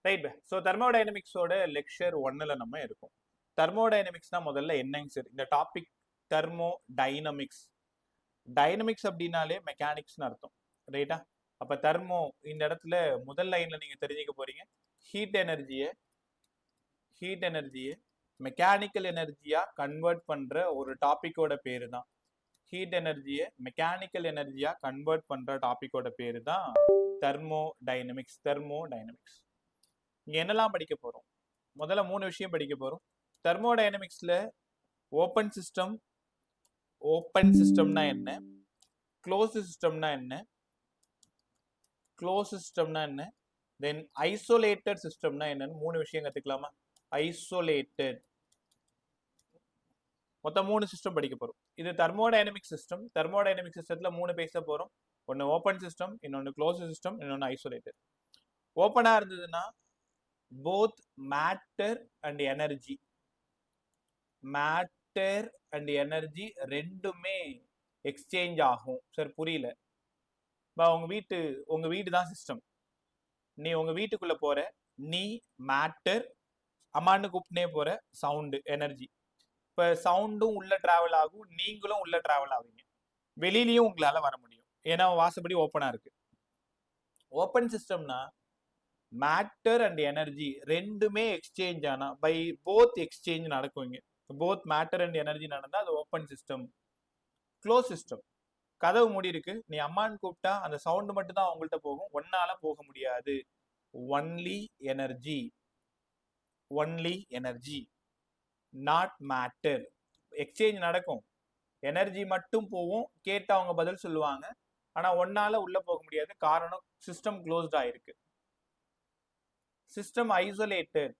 Right. So தெர்மோடைனமிக்ஸோட lecture 1ல நம்ம இருக்கோம். தெர்மோடைனமிக்ஸ்னா முதல்ல என்னங்க சார்? இந்த டாபிக் தெர்மோ டைனமிக்ஸ். டைனமிக்ஸ் அப்படின்னாலே மெக்கானிக்ஸ்னு அர்த்தம். ரைட்டா? அப்ப தெர்மோ இந்த இடத்துல முதல் லைன்ல நீங்க தெரிஞ்சுக்க போறீங்க. ஹீட் எனர்ஜியை மெக்கானிக்கல் எனர்ஜியா கன்வெர்ட் பண்ற ஒரு டாபிக்கோட பேரு தான். ஹீட் எனர்ஜியை மெக்கானிக்கல் எனர்ஜியா கன்வெர்ட் பண்ற டாபிக்கோட பேரு தான் தெர்மோடைனமிக்ஸ். இங்க என்னெல்லாம் படிக்க போறோம்? முதல்ல 3 விஷயம் படிக்க போறோம். தெர்மோடைனமிக்ஸ்ல ஓப்பன் சிஸ்டம்னா என்ன, க்ளோஸ்டு சிஸ்டம்னா என்ன, தென் ஐசோலேட்டட் சிஸ்டம்னா என்னன்னு 3 விஷயம் கத்துக்கலாமா? ஐசோலேட்டட், மொத்தம் 3 சிஸ்டம் படிக்க போறோம். இது தெர்மோடைனமிக் சிஸ்டம். தெர்மோடைனமிக் சிஸ்டத்துல 3 பேச போறோம். ஒன்னு ஓப்பன் சிஸ்டம், இன்னொன்னு க்ளோஸ்டு சிஸ்டம், இன்னொன்னு ஐசோலேட்டட். ஓப்பனா இருந்ததுன்னா போத் மேட்டர் அண்ட் எனர்ஜி ரெண்டுமே எக்ஸ்சேஞ்ச் ஆகும். சார் புரியல. உங்க வீடு தான் சிஸ்டம். நீ உங்க வீட்டுக்குள்ள போற, நீ மேட்டர், அம்மான்னு கூப்பிட்டே போற, சவுண்டு எனர்ஜி. இப்ப சவுண்டும் உள்ள டிராவல் ஆகும், நீங்களும் உள்ள டிராவல் ஆவீங்க. வெளியிலயும் உங்களால வர முடியும், ஏன்னா வாசப்படி ஓப்பனா இருக்கு. ஓப்பன் சிஸ்டம்னா மேட்டர் அண்ட் எனர்ஜி ரெண்டுமே எக்ஸ்சேஞ்ச் ஆனா பை போத் எக்ஸ்சேஞ்ச் நடக்கும். போத் மேட்டர் அண்ட் எனர்ஜி நடந்தா அது ஓப்பன் சிஸ்டம். க்ளோஸ் சிஸ்டம், கதவு மூடி இருக்கு, நீ அம்மான்னு கூப்பிட்டா அந்த சவுண்ட் மட்டும் தான் அவங்கள்ட்ட போகும், ஒன்னால போக முடியாது. Only energy not matter. Exchange நடக்கும், எனர்ஜி மட்டும் போகும், கேட்டு அவங்க பதில் சொல்லுவாங்க, ஆனா ஒன்னால உள்ள போக முடியாது. காரணம் சிஸ்டம் க்ளோஸ்ட் ஆயிருக்கு. System isolated.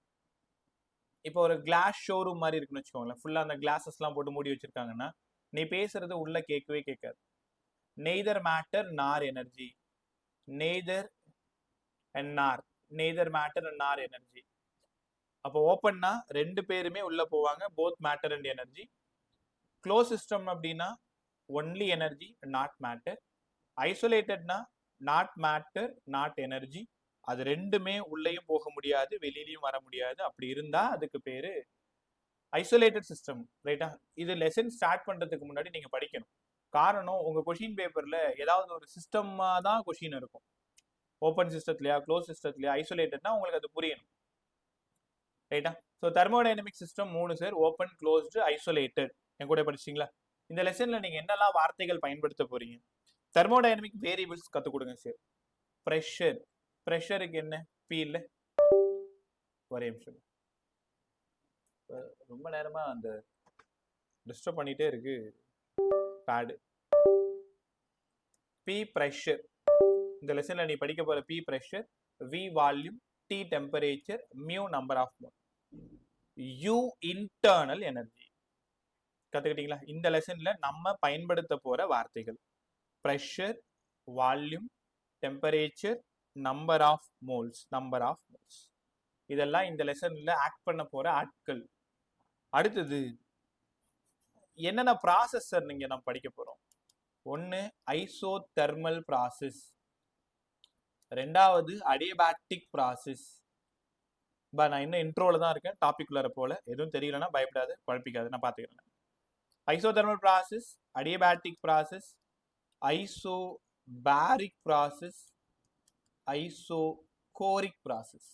இப்போ ஒரு கிளாஸ் ஷோரூம் மாதிரி இருக்குன்னு வச்சுக்கோங்களேன். ஃபுல்லா அந்த கிளாஸஸ் எல்லாம் போட்டு மூடி வச்சிருக்காங்கன்னா நீ பேசுறது உள்ள கேட்கவே கேட்காது. Neither matter nor energy, neither matter and nor energy. அப்போ ஓப்பன்னா ரெண்டு பேருமே உள்ள போவாங்க, both matter and energy. Close system அப்படின்னா ஒன்லி எனர்ஜி நாட் மேட்டர். ஐசோலேட்டட்னா நாட் மேட்டர் நாட் எனர்ஜி, அது ரெண்டுமே உள்ளேயும் போக முடியாது, வெளியிலயும் வர முடியாது. அப்படி இருந்தா அதுக்கு பேரு ஐசோலேட்டட் சிஸ்டம். ரைட்டா? இது லெசன் ஸ்டார்ட் பண்றதுக்கு முன்னாடி நீங்க படிக்கணும். காரணம், உங்க கொஷின் பேப்பர்ல ஏதாவது ஒரு சிஸ்டமா தான் கொஷின் இருக்கும். ஓப்பன் சிஸ்டத்துலயா, க்ளோஸ் சிஸ்டத்துலயா, ஐசோலேட்டட்னா உங்களுக்கு அது புரியணும். ரைட்டா? So thermodynamic system 3 sir. Open, closed, isolated. என் கூட படிச்சிங்களா? இந்த லெசன்ல நீங்க என்னெல்லாம் வார்த்தைகள் பயன்படுத்த போறீங்க? தெர்மோடைனமிக் வேரியபிள்ஸ் கத்து கொடுங்க சார். ப்ரெஷருக்கு என்ன? பி இல்ல, ஒரே நிமிஷம், ரொம்ப நேரமா அந்த டிஸ்டர்ப் பண்ணிட்டே இருக்கு பேடு. B pressure. இந்த லெசன்ல நீ படிக்க போற P pressure, V volume, T temperature, mu number of mole, U internal energy. கத்துக்கிட்டீங்களா? இந்த லெசன்ல நம்ம பயன்படுத்த போற வார்த்தைகள் pressure, volume, temperature, number of moles. இதெல்லாம் இந்த லெசன்ல ஆக்ட் பண்ண போற ஆட்கள். அடுத்தது என்னென்ன ப்ராசஸ் சார் நீங்க நம்ம படிக்க போறோம்? ஒன்னு ஐசோதெர்மல் ப்ராசஸ், ரெண்டாவது அடியபேட்டிக் ப்ராசஸ். நான் இன்னும் இன்ட்ரோல தான் இருக்கேன், டாபிக் உள்ளார போல. எதுவும் தெரியலன்னா பயப்படாது, குழப்பிக்காது, நான் பாத்துக்கிறேன். Isothermal process, adiabatic process, isobaric process, isochoric process.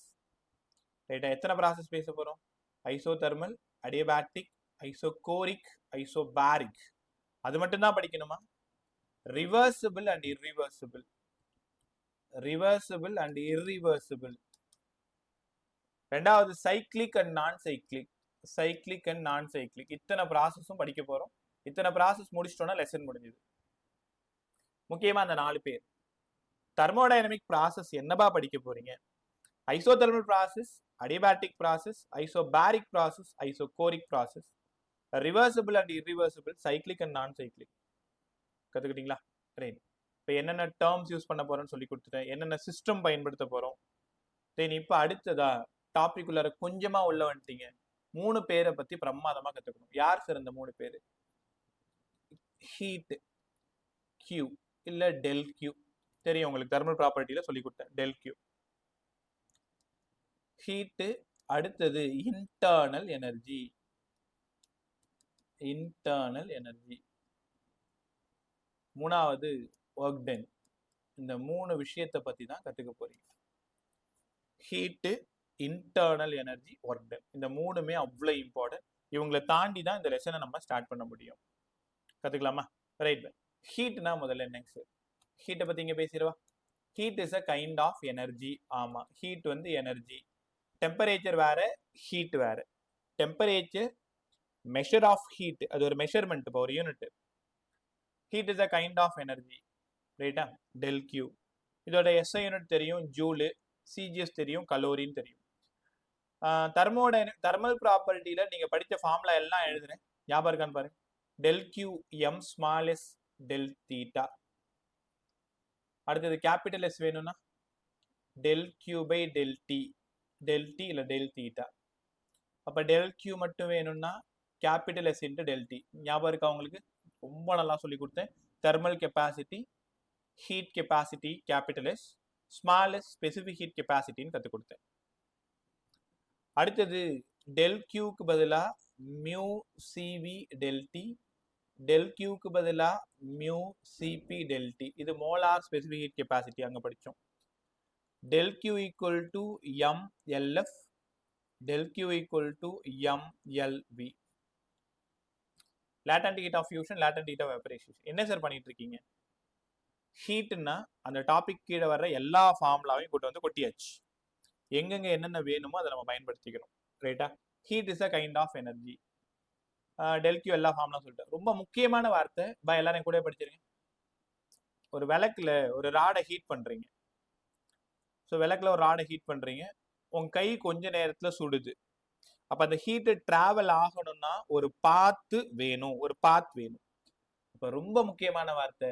ரைட்டா? எத்தனை ப்ராசஸ் பேச போறோம்? Isothermal, adiabatic, isochoric, isobaric. அது மட்டும் தான் படிக்கணுமா? Reversible and irreversible. ரெண்டாவது சைக்ளிக் அண்ட் நான் சைக்ளிக். இத்தனை ப்ராசஸும் படிக்க போறோம். இத்தனை ப்ராசஸ் முடிச்சிட்டோம்னா லெசன் முடிஞ்சது. முக்கியமா அந்த 4 பேர். தெர்மோடைனமிக் ப்ராசஸ் என்னபா படிக்க போறீங்க? Isothermal process, adiabatic process, isobaric process, isochoric process, reversible and irreversible, cyclic and நான் சைக்ளிக். கத்துக்கிட்டீங்களா? ரைட். இப்போ என்னென்ன டேர்ம்ஸ் யூஸ் பண்ண போறோம்னு சொல்லி கொடுத்துட்டேன், என்னென்ன சிஸ்டம் பயன்படுத்த போறோம். தென் இப்போ அடுத்ததா டாபிக் உள்ளார கொஞ்சமா உள்ள வந்துட்டீங்க. 3 பேரை பத்தி பிரமாதமா கத்துக்கணும். யார் சார் இந்த 3 பேரு? ஹீட் கியூ இல்ல டெல் கியூ தெரியும் உங்களுக்கு, தெர்மல் ப்ராப்பர்ட்டியில சொல்லி கொடுத்தேன். Del Q. ஹீட்டு. அடுத்தது இன்டர்னல் எனர்ஜி. Internal energy. மூணாவது ஒர்க் டன். இந்த 3 விஷயத்தை பத்தி தான் கத்துக்க போறீங்க. Heat, internal energy, work done. இந்த 3மே அவ்வளோ இம்பார்ட்டன்ட். இவங்களை தாண்டி தான் இந்த லெசனை நம்ம ஸ்டார்ட் பண்ண முடியும். கத்துக்கலாமா? ரைட். ஹீட்னா முதல்ல என்னங்க சார்? ஹீட்டை பத்தி இங்க பேசிடுவா. Heat is a kind of energy. ஆமா, ஹீட் வந்து எனர்ஜி. டெம்பரேச்சர் வேற, ஹீட் வேற. டெம்பரேச்சர் மெஷர் ஆஃப் ஹீட், அது ஒரு மெஷர்மெண்ட், இப்போ ஒரு unit. Heat is a kind of energy. ரைட்டா? Del Q. இதோட எஸ்ஐ யூனிட் தெரியும், ஜூலு. சிஜிஎஸ் தெரியும், கலோரின்னு தெரியும். தெர்மல் ப்ராப்பர்ட்டியில நீங்க படிச்ச ஃபார்முலா எல்லாம் எழுதுறேன், ஞாபகம் இருக்கான்னு பாருங்க. Del Q m small s del theta. அடுத்தது கேபிட்டல் எஸ் வேணும்னா del Q by del T. Del T இல்லை டெல் தீட்டா. அப்போ டெல் கியூ மட்டும் வேணும்னா capital S into del T. ஞாபகம் இருக்கா உங்களுக்கு? ரொம்ப நல்லா சொல்லி கொடுத்தேன். Thermal capacity, heat capacity capital S, small S specific heat கெப்பாசிட்டின்னு கற்றுக் கொடுத்தேன். அடுத்தது டெல் கியூக்கு பதிலாக mu CV del T, del கியூக்கு பதிலாக மியூ சிபி டெல் டி. இது மோலார் ஸ்பெசிஃபிக் ஹீட் கெப்பாசிட்டி அங்கே படித்தோம். Del Q equal to M LF, del Q equal to mLV. latent heat of fusion, latent heat of evaporation. என்ன sir பண்ணிட்டு இருக்கீங்க? ஹீட்னா அந்த topic கீழே வர்ற எல்லா ஃபார்முலாவையும் கொண்டு வந்து கொட்டியாச்சு. எங்கெங்க என்னென்ன வேணுமோ அதை நம்ம பயன்படுத்திக்கிறோம். ரைட்டா? Heat is a kind of energy. Del Q எல்லா ஃபார்முலா சொல்லிட்டேன். ரொம்ப முக்கியமான வார்த்தை, எல்லாரும் கூட படிச்சிருங்க. ஒரு விளக்குல ஒரு ராடை ஹீட் பண்றீங்க. ஸோ விளக்குல ஒரு ராடை ஹீட் பண்றீங்க, உங்க கை கொஞ்ச நேரத்துல சுடுது. அப்ப அந்த ஹீட் டிராவல் ஆகணும்னா ஒரு பாத் வேணும், ஒரு பாத் வேணும். இப்ப ரொம்ப முக்கியமான வார்த்தை,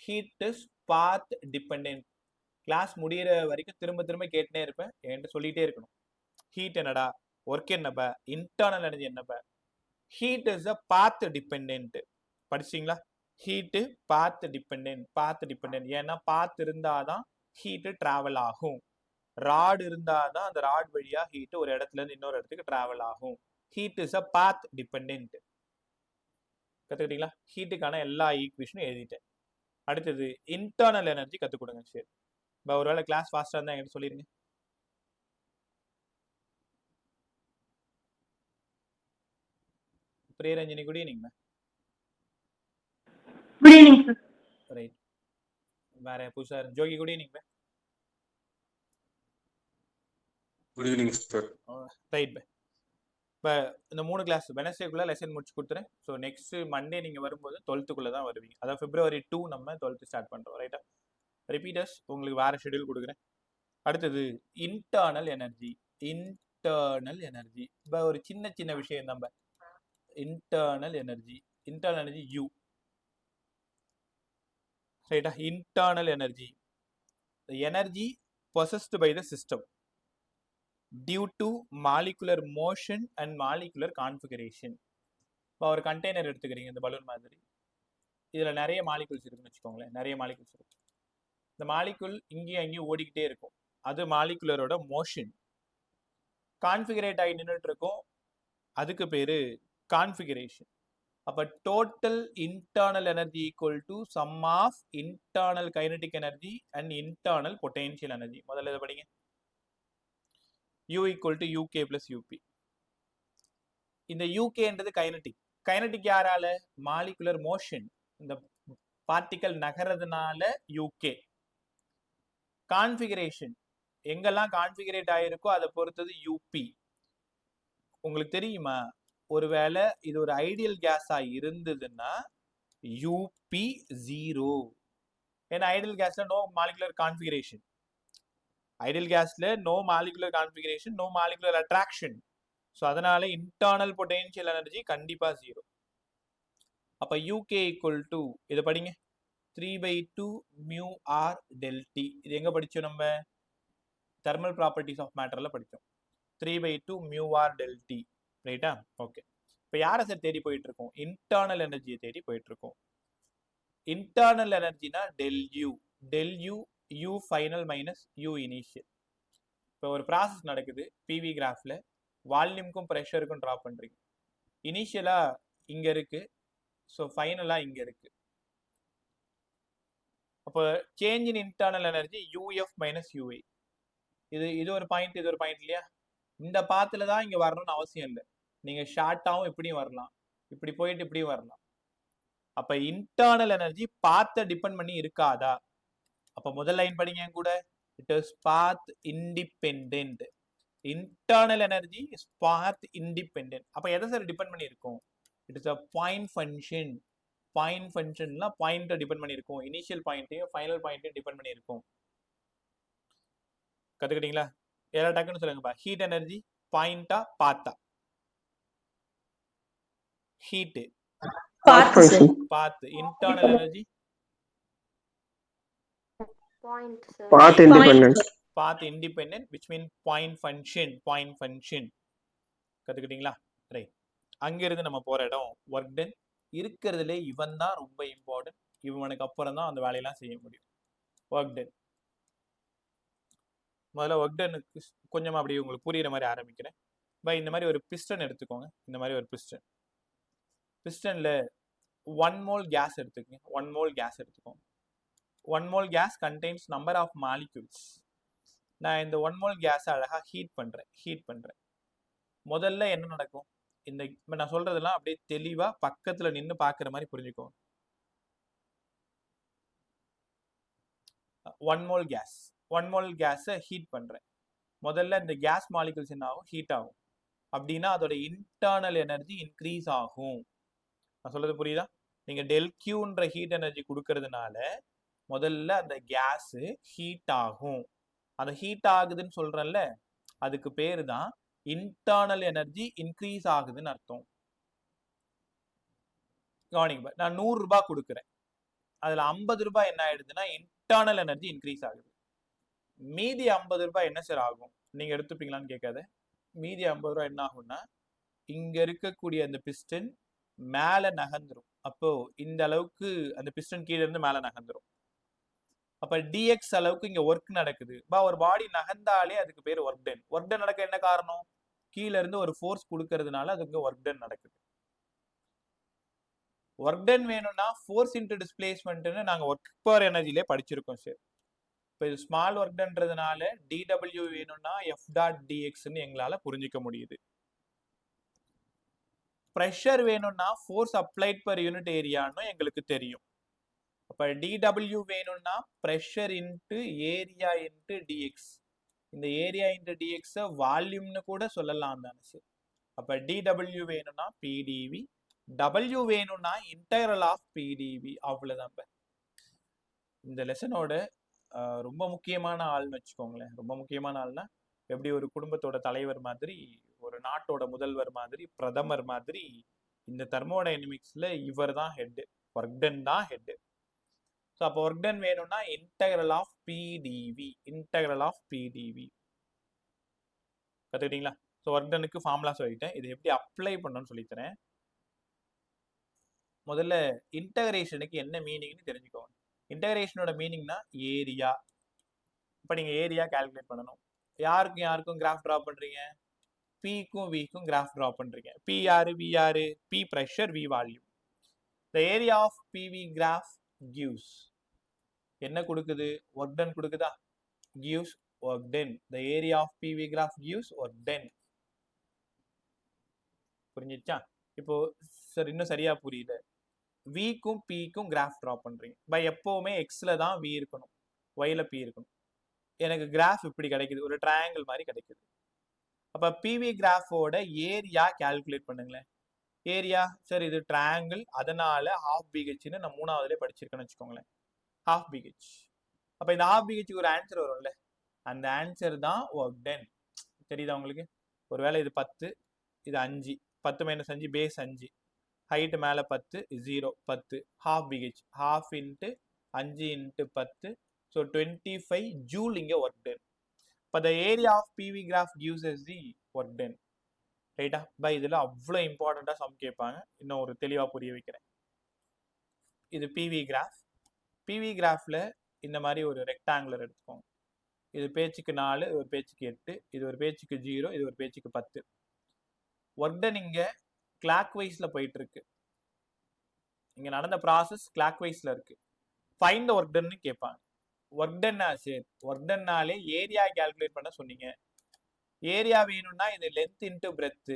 heat is path dependent. Class முடிகிற வரைக்கும் திரும்ப திரும்ப கேட்டுனே இருப்பேன், என்கிட்ட சொல்லிட்டே இருக்கணும். ஹீட் என்னடா, ஒர்க் என்னப்ப, இன்டர்னல் எனர்ஜி என்னப்ப. Heat is a path dependent. படிச்சிங்களா? Heat path dependent. Path dependent ஏன்னா பாத் இருந்தாதான் ஹீட் டிராவல் ஆகும். ராட் இருந்தாதான் அந்த ராட் வழியா ஹீட் ஒரு இடத்துல இருந்து இன்னொரு இடத்துக்கு டிராவல் ஆகும். Heat is a path dependent. கத்துக்கிட்டீங்களா? ஹீட்டுக்கான எல்லா ஈக்குவேஷனும் எழுதிட்டேன். அடுத்தது இன்டர்னல் எனர்ஜி கத்துக் கொடுங்க. சரி, ஒருவேளை கிளாஸ் ஃபாஸ்டா இருந்தா என்கிட்ட சொல்லிருங்க. Priyaranjani, good evening. Good evening sir. Right. வேற புதுசா Jogi, good evening. Good evening sir. Right. இப்போ இந்த 3 கிளாஸ் வெனஸ்டேக்குள்ளே லெசன் முடிச்சு கொடுத்துறேன். ஸோ நெக்ஸ்ட் மண்டே நீங்கள் வரும்போது 12th தான் வருவீங்க. அதாவது February 2 நம்ம 12th ஸ்டார்ட் பண்ணுறோம். ரைட்டா? ரிப்பீட்டர்ஸ் உங்களுக்கு வேறு ஷெடியூல் கொடுக்குறேன். அடுத்தது இன்டர்னல் எனர்ஜி. இன்டர்னல் எனர்ஜி இப்போ ஒரு சின்ன சின்ன விஷயம் நம்ம. Internal energy, internal energy U. ரைட்டா? Internal energy, energy possessed by the system due to molecular motion and molecular configuration. இப்போ ஒரு கண்டெய்னர் எடுத்துக்கிறீங்க, இந்த பலூன் மாதிரி. இதில் நிறைய மாலிகுல்ஸ் இருக்குன்னு வச்சுக்கோங்களேன். நிறைய மாலிகுல்ஸ் இருக்கு. இந்த மாலிகுல் இங்கேயும் அங்கேயும் ஓடிக்கிட்டே இருக்கும். அது மாலிகுலரோட மோஷன். கான்ஃபிகரேட் ஆகி நின்றுட்டு இருக்கும், அதுக்கு பேரு கான்ஃபிகரேஷன். அப்போ total internal energy equal to sum of internal kinetic energy and internal potential energy. முதல்ல இதை படிங்க. U equal to UK plus UP. இந்த யூகேன்றது கைனடிக். கைனடிக் யாரால? மாலிகுலர் மோஷன், இந்த பார்ட்டிக்கல் நகரதுனால யூகே. கான்ஃபிகரேஷன், எங்கெல்லாம் கான்ஃபிகரேட் ஆயிருக்கோ அதை பொறுத்தது யூபி. உங்களுக்கு தெரியுமா, ஒருவேளை இது ஒரு ஐடியல் கேஸா இருந்ததுன்னா யூபி 0. ஏன்னா ஐடியல் கேஸ்ல நோ மாலிகுலர் கான்ஃபிகரேஷன். ஐடியல் கேஸ்ல no molecular configuration, no molecular attraction. So அதனால இன்டர்னல் பொட்டென்ஷியல் எனர்ஜி கண்டிப்பா 0. அப்ப யூகே ஈக்குவல் டு, இதை படிங்க, 3/2 மியூ ஆர் டெல் டி. இது எங்க படிச்சோம்? நம்ம தெர்மல் ப்ராப்பர்ட்டிஸ் ஆஃப் மேட்டர்ல படிச்சோம். 3/2 மியூ ஆர் டெல் டி. ரைட்டா? ஓகே. இப்போ யாரை சார் தேடி போயிட்டு இருக்கோம்? இன்டர்னல் எனர்ஜியை தேடி போயிட்டு இருக்கோம். இன்டர்னல் எனர்ஜினா del U. Del U, U final minus U initial. இப்போ ஒரு ப்ராசஸ் நடக்குது பிவி கிராஃப்ல, வால்யூம்க்கும் ப்ரெஷருக்கும் ட்ரா பண்றீங்க. இனிஷியலா இங்க இருக்கு, ஸோ ஃபைனலா இங்க இருக்கு. அப்போ change in internal energy UF minus UI. இது ஒரு பாயிண்ட், இது ஒரு பாயிண்ட் இல்லையா? இந்த பாத்துல தான் இங்க வரணும்னு அவசியம் இல்லை. நீங்க ஷார்ட்டாவும் இப்படியும் வரலாம், இப்படி போயிட்டு இப்படியும் வரலாம். அப்ப இன்டர்னல் எனர்ஜி பாத்தை டிபெண்ட் பண்ணி இருக்காதா? அப்ப முதல் லைன் படிங்க கூட, it is path independent. Internal energy is path independent. அப்ப எதை சார் டிபெண்ட் பண்ணி இருக்கும்? It is a point function. Point ஃபங்க்ஷன்லாம் பாயிண்ட்டை டிபெண்ட் பண்ணி இருக்கும். இனிஷியல் பாயிண்ட்டையும் ஃபைனல் பாயிண்ட்டையும் டிபெண்ட் பண்ணி இருக்கும். கத்துக்கிட்டீங்களா? எல்லா டக்குன்னு சொல்லுங்கப்பா. ஹீட் எனர்ஜி பாயிண்டா பாத்தா? Heat path. Internal energy path independent. path independent, which mean point function. கத்துக்கிட்டீங்களா? ரைட். அங்கிருந்து நம்ம போற இடம் ஒர்க் டன். இருக்கிறதுல இவன் தான் ரொம்ப இம்பார்ட்டன்ட். இவனுக்கு அப்புறம் தான் அந்த வேலையெல்லாம் செய்ய முடியும். Work done. முதல்ல ஒர்க் டனுக்கு கொஞ்சம் அப்படி உங்களுக்கு புரியுற மாதிரி ஆரம்பிக்கிறேன். இந்த மாதிரி ஒரு பிஸ்டன் எடுத்துக்கோங்க. இந்த மாதிரி ஒரு பிஸ்டன்ல 1 mole கேஸ் எடுத்துக்கோங்க. 1 mole கேஸ் எடுத்துக்கோங்க. 1 mole gas contains number of molecules. நான் இந்த 1 mole கேஸை அழகா ஹீட் பண்றேன். முதல்ல என்ன நடக்கும்? இந்த நான் சொல்றதெல்லாம் அப்படியே தெளிவா பக்கத்துல நின்று பாக்குற மாதிரி புரிஞ்சுக்கோங்க. 1 mole கேஸை ஹீட் பண்றேன். முதல்ல இந்த கேஸ் மாலிகுல்ஸ் என்ன ஆகும்? ஹீட் ஆகும். அப்படின்னா அதோட இன்டர்னல் எனர்ஜி இன்க்ரீஸ் ஆகும். நான் சொல்றது புரியுதா? நீங்க டெல் கியூன்ற ஹீட் எனர்ஜி கொடுக்கறதுனால முதல்ல அந்த கேஸ் ஹீட் ஆகும். அந்த ஹீட் ஆகுதுன்னு சொல்றேன்ல, அதுக்கு பேரு தான் இன்டர்னல் எனர்ஜி இன்க்ரீஸ் ஆகுதுன்னு அர்த்தம். கவனிங்க, நான் 100 ரூபாய் கொடுக்குறேன். அதுல 50 ரூபாய் என்ன ஆயிடுதுன்னா இன்டர்னல் எனர்ஜி இன்க்ரீஸ் ஆகுது. மீதி 50 ரூபாய் என்ன சார் ஆகும்? நீங்க எடுத்துப்பீங்களான்னு கேட்காத. மீதி 50 ரூபாய் என்ன ஆகும்னா, இங்க இருக்கக்கூடிய அந்த பிஸ்டன் மேல நகர்ந்துரும். அப்போ இந்த அளவுக்கு அந்த பிஸ்டன் கீழே இருந்து மேல நகர்ந்துரும். அப்ப dx அளவுக்கு இங்க ஒர்க் நடக்குது. ஒரு பாடி நகர்ந்தாலே அதுக்கு பேர் ஒர்க் டன். ஒர்க் டன் நடக்க என்ன காரணம்? கீழ இருந்து ஒரு ஃபோர்ஸ் கொடுக்கறதுனால அதுக்கு ஒர்க் டன் நடக்குது. ஒர்க் டன் வேணும்னா ஃபோர்ஸ் இன்டு டிஸ்பிளேஸ்மெண்ட்னு நாங்க ஒர்க் பவர் எனர்ஜிலே படிச்சிருக்கோம் சார். இப்போ இது ஸ்மால் ஒர்க் டன்ன்றதுனால dw வேணும்னா f டாட் dxன்னு எங்களால புரிஞ்சிக்க முடியுது. ப்ரெஷர் வேணும்னா ஃபோர்ஸ் அப்ளைட் பர் யூனிட் ஏரியான்னு எங்களுக்கு தெரியும். அப்ப dw வேணும்னா pressure into area into dx. இந்த ஏரியா into dx வால்யூம்னு கூட சொல்லலாம் தானே சார். அப்ப dw வேணும்னா pdv, w வேணும்னா integral of pdv. அவ்வளவுதான். இந்த லெசனோட ரொம்ப முக்கியமான ஆள்னு வச்சுக்கோங்களேன். ரொம்ப முக்கியமான ஆள்னா எப்படி ஒரு குடும்பத்தோட தலைவர் மாதிரி, ஒரு நாட்டோட முதல்வர் மாதிரி, பிரதமர் மாதிரி, இந்த தெர்மோடைனமிக்ஸ்ல இவர் தான் ஹெட். ஒர்க் டன் தான் ஹெட். ஸோ அப்போ ஒர்க் டன் வேணும்னா இன்டெக்ரல் ஆஃப் பிடிவி. கற்றுக்கிட்டீங்களா? ஸோ ஒர்க் டனுக்கு ஃபார்முலா சொல்லிட்டேன். இது எப்படி அப்ளை பண்ணணும்னு சொல்லித்தரேன். முதல்ல இன்டகிரேஷனுக்கு என்ன மீனிங்னு தெரிஞ்சுக்கோங்க. இன்டகிரேஷனோட மீனிங்னா ஏரியா. இப்போ நீங்கள் ஏரியா கால்குலேட் பண்ணணும். யாருக்கும் கிராஃப் ட்ரா பண்ணுறீங்க? பிக்கும் விக்கும் கிராஃப் ட்ரா பண்ணுறீங்க. பி யாரு? வி யாரு? P pressure, V volume. The area of PV graph gives என்ன கொடுக்குது? ஒர்க் டன் கொடுக்குதா? gives work done. The area of PV graph gives work done. புரிஞ்சிச்சா? இப்போ சார் இன்னும் சரியா புரியல. விக்கும் பிக்கும் கிராஃப் ட்ரா பண்றீங்க. எப்பவுமே எக்ஸ்ல தான் வி இருக்கணும், ஒய்ல பி இருக்கணும். எனக்கு கிராஃப் இப்படி கிடைக்குது, ஒரு ட்ரையாங்கிள் மாதிரி கிடைக்குது. அப்ப பிவி கிராஃபோட ஏரியா கால்குலேட் பண்ணுங்களேன். ஏரியா சார் இது ட்ரையாங்கிள், அதனால ஹாஃப் பிஹெச்னு நான் 3ஆவதுலேயே படிச்சிருக்கேன்னு வச்சுக்கோங்களேன். Half BH. அப்ப இந்த ஹாஃப் பிஹெச்சுக்கு ஒரு ஆன்சர் வரும்ல, அந்த ஆன்சர் தான் ஒர்க் டன். தெரியுதா உங்களுக்கு? ஒருவேளை இது 10, இது 5, 10 - 5 பேஸ் 5, ஹைட் மேல 10, 0 10, half BH, half into 5 into 10, so 25 joule இங்க ஒர்க் டன். இப்போ the area of PV graph gives us the work done. ரைட்டா? இதுல அவ்வளோ இம்பார்ட்டண்டா சம் கேட்பாங்க. இன்னும் ஒரு தெளிவா புரிய வைக்கிறேன். இது பிவி கிராஃப். பிவி கிராஃப்ல இந்த மாதிரி ஒரு ரெக்டாங்குலர் எடுத்துக்கோங்க. இது பேச்சுக்கு 4, இது ஒரு பேச்சுக்கு 8, இது ஒரு பேச்சுக்கு 0, இது ஒரு பேச்சுக்கு 10. ஒர்க் டன் இங்க கிளாக் வைஸ்ல போயிட்டு இருக்கு. இங்க நடந்த ப்ராசஸ் கிளாக் வைஸ்ல இருக்கு. ஃபைண்ட் த ஒர்க் டன் கேட்பாங்க. ஒர்க் டன் சரி, ஒர்க் டன்னாலே ஏரியா கால்குலேட் பண்ண சொன்னீங்க. ஏரியா வேணும்னா இது length into breadth.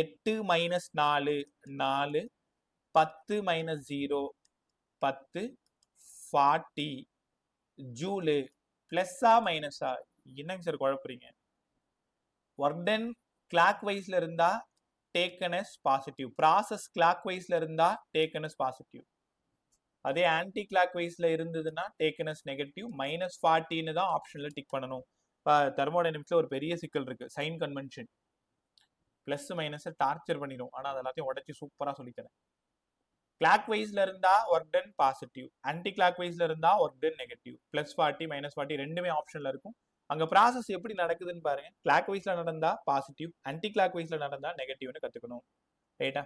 8 minus 4 4, 10 minus 0 10, 40 joule. பிளஸ்ஸா மைனஸா? என்னங்க சார் குழப்பறீங்க? ஒர்க் டன் கிளாக் வைஸ்ல இருந்தா taken as positive. Process clock வைஸ்ல இருந்தா டேக்கன் அஸ் பாசிட்டிவ். அதே ஆன்டி கிளாக் வைஸ்ல இருந்ததுன்னா டேக்கன் அஸ் நெகட்டிவ். -40ன்னு தான் ஆப்ஷன்ல டிக் பண்ணணும். இப்போ தெர்மோடைனமிக்ஸ்ல ஒரு பெரிய சிக்கல் இருக்கு, sign convention. Plus minus torture பண்ணிடும். ஆனா அது எல்லாத்தையும் உடச்சி சூப்பரா சொல்லித்தரேன். கிளாக் வைஸ்ல இருந்தா work done positive, anti clock வைஸ்ல இருந்தா ஒர்க் டன் நெகட்டிவ். +40 -40 ரெண்டுமே ஆப்ஷன்ல இருக்கும். அங்க ப்ராசஸ் எப்படி நடக்குதுன்னு பாருங்க. கிளாக் வைஸ்ல நடந்தா பாசிட்டிவ், ஆன்டி கிளாக் வைஸ்ல நடந்தா நெகட்டிவ்னு கத்துக்கணும். ரைட்டா?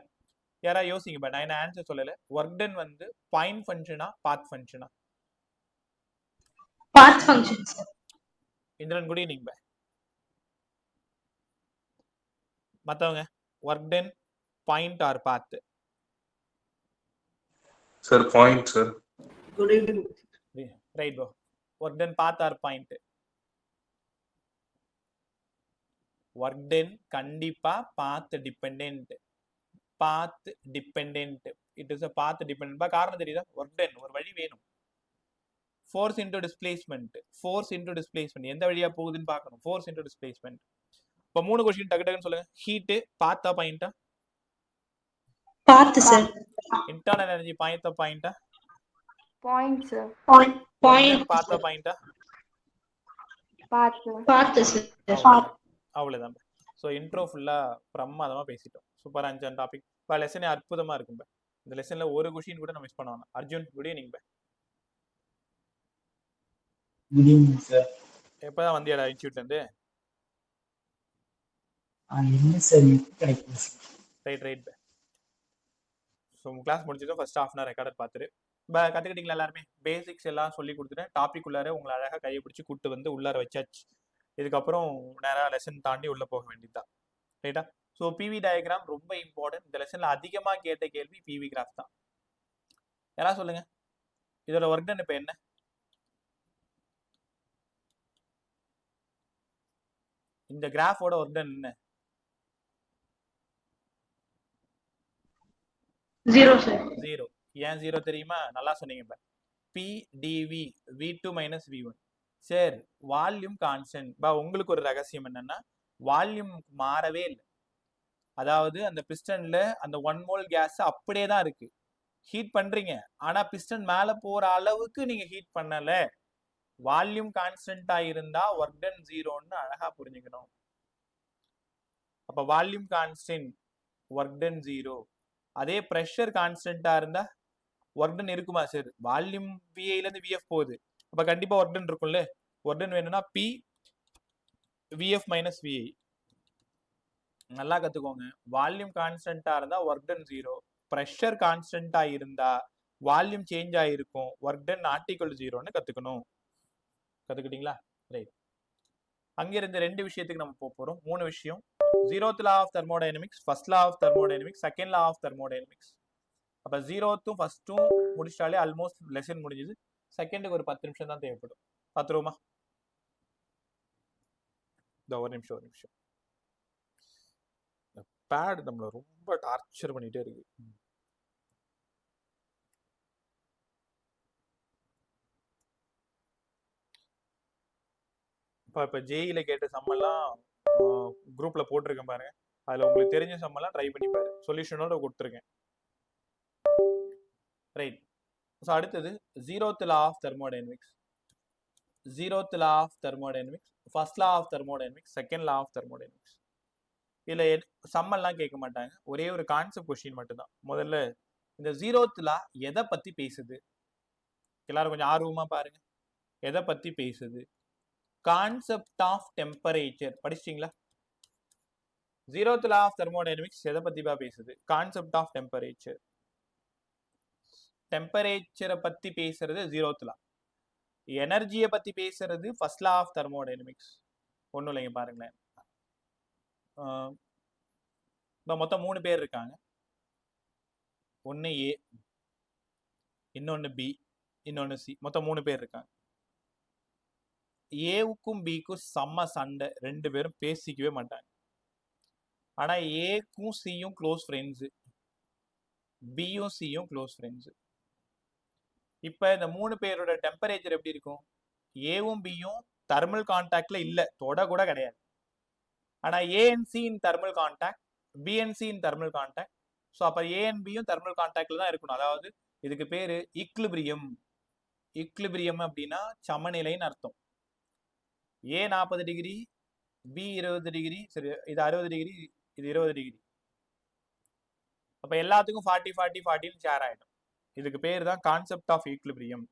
யாரா யோசிங்க. பட் நான் என்ன ஆன்சர் சொல்லல. ஒர்க் டன் வந்து பாயிண்ட் ஃபங்க்ஷனா பாத் ஃபங்க்ஷனா? Path function sir. Indran good evening bye. மத்தவங்க work done point or path? Sir, point, sir. Good evening. Right bro. Work done path or point? Work done கண்டிப்பா path dependent. Path dependent. It is a path dependent. காரணம் தெரியுதா? Work done ஒரு வழி வேணும். Force into displacement. Force into displacement எந்த வழியா போகுதுன்னு பார்க்கணும். Force into displacement. இப்போ 3 क्वेश्चन டக்கு டக்குன்னு சொல்லுங்க. ஹீட் பாத்தா பாயிண்டா? பாத் சார். இன்டர்னல் எனர்ஜி பாயிண்டா? Point, sir. பாயிண்ட் பாத்தா பாயிண்டா? Path, sir. பாத் சார். அவ்வளவுதான். ஸோ இன்ட்ரோ ஃபுல்லா பிரமாதமா பேசிட்டோம். சூப்பரா இருந்துச்சு டாபிக். இப்போ லெசனே அற்புதமா இருக்கும். இந்த லெசன்ல ஒரு கொஸ்டின் கூட நம்ம மிஸ் பண்ண வேணாம். Arjun good evening bye. Good evening sir. எப்பதான் வந்தியாடா இன்ஸ்டியூட்ல இருந்து? என்ன சார் கிடைக்கும் சார். Right bye. ஸோ உங்க கிளாஸ் முடிஞ்சதும் ஃபர்ஸ்ட் ஹாஃப் அன் ரெக்கார்டர் பார்த்துட்டு கற்றுக்கிட்டீங்களா எல்லாருமே? பேசிக்ஸ் எல்லாம் சொல்லி கொடுத்துட்டேன். டாபிக் உள்ளார உங்களை அழகாக கையை பிடிச்சி கூட்டு வந்து உள்ளார வச்சாச்சு. இதுக்கப்புறம் நேராக லெசன் தாண்டி உள்ள போக வேண்டியதுதான். ரைட்டா? ஸோ பிவி டயக்ராம் ரொம்ப இம்பார்ட்டன்ட். இந்த லெசன்ல அதிகமாக கேட்ட கேள்வி பிவி கிராஃப் தான். யாராவது சொல்லுங்க, இதோட ஒர்க் டன் இப்போ என்ன? இந்த கிராஃபோட ஒர்க் டன் என்ன? 0 சார். 0. ஏன் 0 தெரியுமா? நல்லா சொன்னீங்க. P DV V2 - V1. சரி, வால்யூம் கான்ஸ்டன்ட். உங்களுக்கு ஒரு ரகசியம் என்னன்னா, வால்யூம் மாறவே இல்லை. அதாவது அந்த பிஸ்டன்ல அந்த 1 மோல் கேஸ் அப்படியே தான் இருக்கு. ஹீட் பண்றீங்க, ஆனா பிஸ்டன் மேல போற அளவுக்கு நீங்க ஹீட் பண்ணல. வால்யூம் கான்ஸ்டன்டா இருந்தா ஒர்க் டன் 0ன்னு அழகா புரிஞ்சுக்கணும். அப்ப வால்யூம் கான்ஸ்டன்ட் ஒர்க் டன் 0. அதே பிரஷர் கான்ஸ்டன்டா இருந்தா ஒர்க் டன் இருக்குமா சார்? வால்யூம் விஐல இருந்து விஎஃப் போகுது, அப்ப கண்டிப்பா ஒர்க் டன் இருக்கும்ல. ஒர்க் டன் வேணும்னா பி விஎஃப் - விஐ. நல்லா கத்துக்கோங்க. வால்யூம் கான்ஸ்டன்டா இருந்தா ஒர்க் டன் 0. பிரஷர் கான்ஸ்டன்டா இருந்தா வால்யூம் சேஞ்ச் ஆயிருக்கும். ஒர்க் டன் நாட் ஈக்குவல் 0ன்னு கத்துக்கணும். கத்துக்கிட்டீங்களா? ரைட். அங்கிருந்து 2 விஷயத்துக்கு நம்ம போறோம். 3 விஷயம். 0th law of thermodynamics, first law of thermodynamics, second law of thermodynamics. அப்ப 0th 1st முடிச்சாலே ஆல்மோஸ்ட் லெசன் முடிஞ்சது. செகண்டுக்கு ஒரு 10 நிமிஷம் தான் தேவைப்படும். பாத்துருவோமா? ஒரு நிமிஷம். பேட் நம்மள ரொம்ப டார்ச்சர் பண்ணிட்டே இருக்கு. இப்ப ஜேஇல கேட்ட சம்மெல்லாம் குரூப்ல போட்டிருக்கேன் பாருங்க. அதுல உங்களுக்கு தெரிஞ்ச சம்மெல்லாம் ட்ரை பண்ணி பாரு. சொல்யூஷனோட கொடுத்துருக்கேன். ரைட். ஸோ அடுத்தது 0th law of thermodynamics. 0th law of thermodynamics, first law of thermodynamics, second law of thermodynamics. இதுல சம்மெல்லாம் கேட்க மாட்டாங்க. ஒரே ஒரு கான்செப்ட் கொஸ்டின் மட்டும்தான். முதல்ல இந்த 0th law எதை பத்தி பேசுது? எல்லாரும் கொஞ்சம் ஆர்வமா பாருங்க. எதை பத்தி பேசுது? கான்செப்ட் ஆஃப் டெம்பரேச்சர் படிச்சிட்டீங்களா? 0th law of thermodynamics எதை பத்தி பேசுது? Concept of temperature. டெம்பரேச்சரை பத்தி பேசுறது 0th law. எனர்ஜியை பத்தி பேசுறது ஃபர்ஸ்ட் லா ஆஃப் தெர்மோடைனமிக்ஸ். ஒன்றும் இல்லைங்க பாருங்களேன். இப்போ மொத்தம் 3 பேர் இருக்காங்க. ஒன்று ஏ, இன்னொன்று பி, இன்னொன்று சி. மொத்தம் 3 பேர் இருக்காங்க. ஏவுக்கும் பிக்கும் செம்ம சண்டை, 2 பேரும் பேசிக்கவே மாட்டாங்க. ஆனா ஏக்கும் சியும் க்ளோஸ் ஃப்ரெண்ட்ஸு, பியும் சியும் க்ளோஸ் ஃப்ரெண்ட்ஸு. இப்போ இந்த 3 பேரோட டெம்பரேச்சர் எப்படி இருக்கும்? ஏவும் பியும் தெர்மல் கான்டாக்ட்ல இல்லை, தொட கூட கிடையாது. ஆனா A and C in thermal contact, B and C in thermal contact. So அப்போ ஏஎன்பியும் தெர்மல் கான்டாக்ட்ல தான் இருக்கணும். அதாவது இதுக்கு பேரு ஈக்லிபிரியம். ஈக்லிபிரியம் அப்படின்னா சமநிலைன்னு அர்த்தம். ஏ 40 டிகிரி, பி 20 டிகிரி, சரி இது 60 டிகிரி, இது 20 டிகிரி. அப்போ எல்லாத்துக்கும் 40 40 40ன்னு ஷேர் ஆகிடும். இதுக்கு பேர் தான் கான்செப்ட் ஆஃப் ஈக்லிபிரியம்.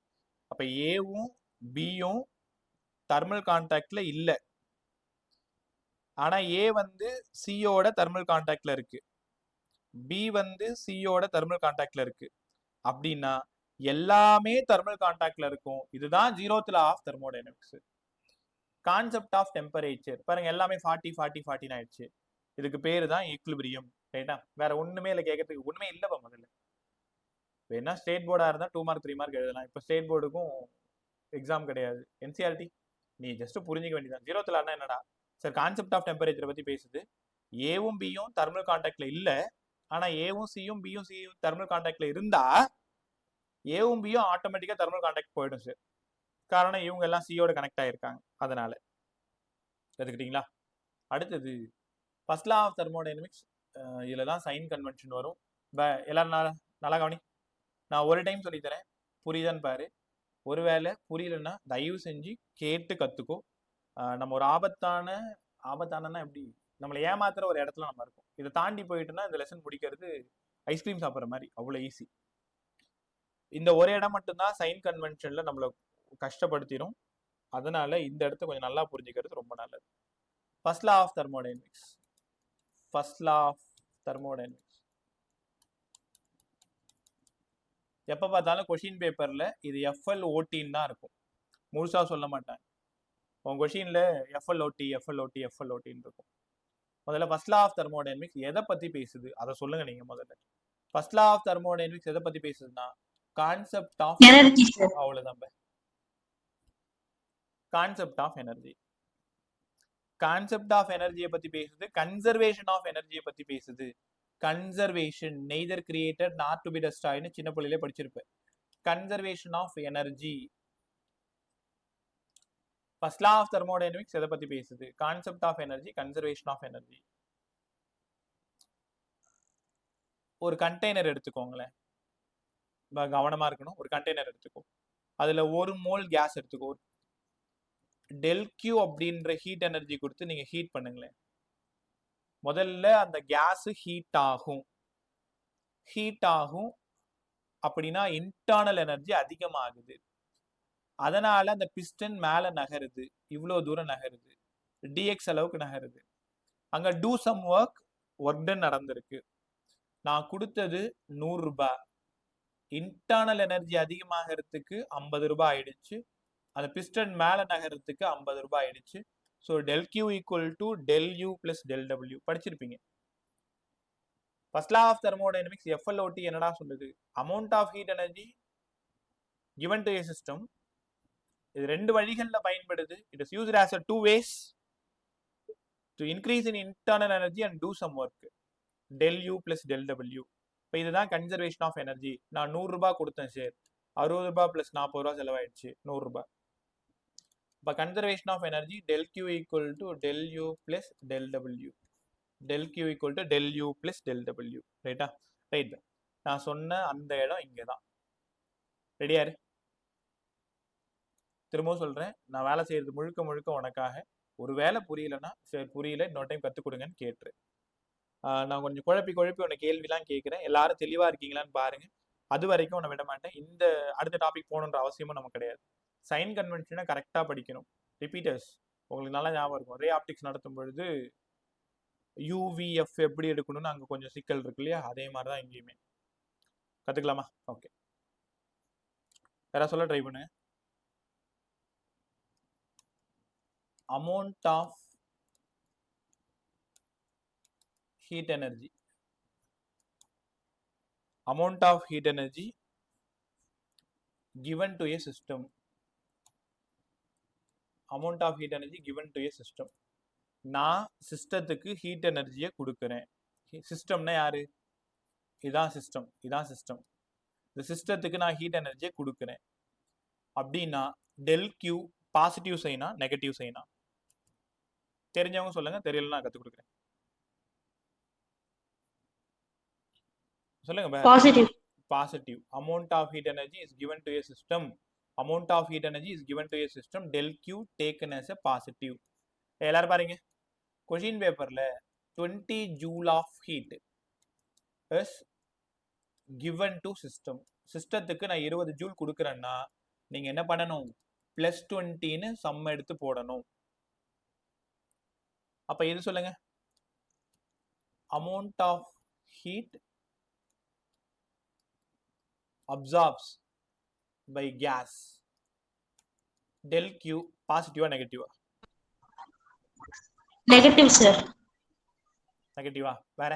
அப்போ ஏவும் பியும் தெர்மல் கான்டாக்ட்ல இல்லை. ஆனா ஏ வந்து சியோட தெர்மல் கான்டாக்ட்ல இருக்கு, பி வந்து சியோட தெர்மல் கான்டாக்ட்ல இருக்கு. அப்படின்னா எல்லாமே தெர்மல் கான்டாக்ட்ல இருக்கும். இதுதான் 0th law of thermodynamics. Concept of temperature பாருங்க, எல்லாமே 40 40 40 ஆயிடுச்சு. இதுக்கு பேரு தான் ஈக்லிபிரியம். ரைட்டா? வேற ஒண்ணுமே இல்லை, கேட்கறதுக்கு ஒண்ணுமே இல்லைப்பா. முதல்ல வேணா ஸ்டேட் போர்டா இருந்தா 2 மார்க் 3 மார்க் எழுதலாம். இப்போ ஸ்டேட் போர்டுக்கும் எக்ஸாம் கிடையாது. என்சிஆர்டி நீ ஜஸ்ட் புரிஞ்சிக்க வேண்டியதான். 0th law என்னடா சார்? கான்செப்ட் ஆஃப் டெம்பரேச்சரை பத்தி பேசுது. ஏவும் பியும் தெர்மல் கான்டாக்ட்ல இல்ல, ஆனா ஏவும் சியும் பியும் சியும் தெர்மல் கான்டாக்ட்ல இருந்தா ஏவும் பியும் ஆட்டோமேட்டிக்கா தெர்மல் கான்டாக்ட் போயிடும் சார். காரணம் இவங்க எல்லாம் சியோட கனெக்ட் ஆயிருக்காங்க. அதனால எடுத்துக்கிட்டீங்களா? அடுத்தது ஃபர்ஸ்ட் லா ஆஃப் தெர்மோடைனமிக்ஸ். இதுல தான் சைன் கன்வென்ஷன் வரும். எல்லாரும் நல்லா கவனி. நான் ஒரு டைம் சொல்லித்தரேன், புரியுதான்னு பாரு. ஒருவேளை புரியலன்னா தயவு செஞ்சு கேட்டு கத்துக்கோ. நம்ம ஒரு ஆபத்தானன்னா எப்படி, நம்மளை ஏமாத்துற ஒரு இடத்துல நம்ம இருக்கோம். இதை தாண்டி போயிட்டுன்னா இந்த லெசன் முடிக்கிறது ஐஸ்கிரீம் சாப்பிட்ற மாதிரி, அவ்வளோ ஈஸி. இந்த ஒரு இடம் மட்டும்தான் சைன் கன்வென்ஷன்ல நம்மளை கஷ்டப்படுத்திடும். அதனால இந்த இடத்த கொஞ்சம் நல்லா புரிஞ்சுக்கிறது ரொம்ப நல்லது. First law of thermodynamics. First law of thermodynamics எப்போ பார்த்தாலும் கொஷின் பேப்பர்ல இது FLOTன்னு தான் இருக்கும், முழுசா சொல்ல மாட்டாங்க. உங்க கொஷின்ல FLOT FLOTன்னு இருக்கும். முதல்ல ஃபர்ஸ்ட் லா ஆஃப் தெர்மோடைனமிக்ஸ் எதை பத்தி பேசுது அதை சொல்லுங்க நீங்க முதல்ல. ஃபர்ஸ்ட் லா ஆஃப் தெர்மோடைனமிக்ஸ் எதை பத்தி பேசுதுன்னா கான்செப்ட் ஆஃப் எனர்ஜி சார். அவ்வளவுதான். Concept of energy. Concept of எனர்ஜியை பத்தி பேசுது. கன்சர்வேஷன் ஆஃப் எனர்ஜியை பத்தி பேசுது. Conservation neither created not to be டெஸ்ட்ராய்டுன்னு சின்ன பிள்ளையிலே படிச்சிருப்பேன். Conservation of energy. First law of thermodynamics எதை பத்தி பேசுது? Concept of energy, conservation of energy. ஒரு கண்டெய்னர் எடுத்துக்கோங்களேன், கவனமா இருக்கணும். ஒரு கண்டெய்னர் எடுத்துக்கோ, அதுல 1 மோல் கேஸ் எடுத்துக்கோ. டெல் கியூ அப்படின்ற ஹீட் எனர்ஜி கொடுத்து நீங்க ஹீட் பண்ணுங்களேன். முதல்ல அந்த கேஸ் ஹீட் ஆகும் அப்படின்னா இன்டர்னல் எனர்ஜி அதிகமாகுது. அதனால அந்த பிஸ்டன் மேல நகருது, இவ்வளவு தூரம் நகருது, டிஎக்ஸ் அளவுக்கு நகருது. அங்க டூ சம் ஒர்க் டன் நடந்திருக்கு. நான் கொடுத்தது 100 ரூபாய். இன்டர்னல் எனர்ஜி அதிகமாகிறதுக்கு 50 ரூபாய் ஆயிடுச்சு. அந்த பிஸ்டன் மேல நகரத்துக்கு 50 ரூபாய் ஆயிடுச்சு. So del Q equal to del U plus del W படிச்சிருப்பீங்க. First law of thermodynamics FLOT என்னடா சொல்லுது? Amount of heat energy given to a system. இது 2 வழிகள்ல பயன்படுது. It is used as a 2 ways to increase in internal energy and do some work. del u plus del w. இப்போ இதுதான் conservation of energy. நான் 100 ரூபாய் கொடுத்தேன் sir, 60 ரூபாய் plus 40 ரூபாய் செலவாயிடுச்சு, 100 ரூபாய். இப்போ conservation of energy del q equal to del u plus del w. del q equal to del u plus del w. ரைட்டா? ரைட். நான் சொன்ன அந்த இடம் இங்கே தான். ரெடியாரு? திரும்பவும் சொல்றேன், நான் வேலை செய்யறது முழுக்க முழுக்க உனக்காக. ஒரு வேலை புரியலன்னா சரி புரியல, இன்னொரு டைம் கற்றுக் கொடுங்கன்னு கேட்டுரு. நான் கொஞ்சம் குழப்பி உன்னை கேள்விலாம் கேட்குறேன். எல்லாரும் தெளிவா இருக்கீங்களான்னு பாருங்க. அது வரைக்கும் உன்னை விட மாட்டேன். இந்த அடுத்த டாபிக் போகணுன்ற அவசியமும் நமக்கு கிடையாது. சைன் கன்வென்ஷனை கரெக்டாக படிக்கணும். ரிப்பீட்டர்ஸ் உங்களுக்கு நல்லா ஞாபகம் இருக்கும். ரே ஆப்டிக்ஸ் நடத்தும் பொழுது UVF எப்படி எடுக்கணும்னு அங்கே கொஞ்சம் சிக்கல் இருக்கு இல்லையா? அதே மாதிரி தான் இங்கேயுமே. கற்றுக்கலாமா? ஓகே, யாராவது சொல்ல ட்ரை பண்ணு. amount of heat energy. Amount of heat energy given to a system. Amount of heat energy given to a system. நான் சிஸ்டத்துக்கு ஹீட் எனர்ஜியை கொடுக்குறேன். சிஸ்டம்னா யாரு? இதான் சிஸ்டம், இதான் சிஸ்டம். இந்த சிஸ்டத்துக்கு நான் ஹீட் எனர்ஜியை கொடுக்குறேன் அப்படின்னா டெல் கியூ பாசிட்டிவ் சைனா நெகட்டிவ் சைனா? தெரிஞ்சவங்க சொல்லுங்க, தெரியல நான் கற்றுக் கொடுக்குறேன். சொல்லுங்க. Positive. Positive. Amount of heat energy is given to a system. Amount of heat energy is given to a system. Del Q taken as a positive. எல்லாரும் பாருங்க, கொஷின் பேப்பர்ல 20 joule of heat is given to system. சிஸ்டத்துக்கு நான் 20 joule கொடுக்குறேன்னா நீங்க என்ன பண்ணணும்? +20ன்னு some எடுத்து போடணும். அப்ப இது சொல்லுங்க, amount of heat absorbs by gas. Del Q positive or negative? Negative sir. Negative. வேற?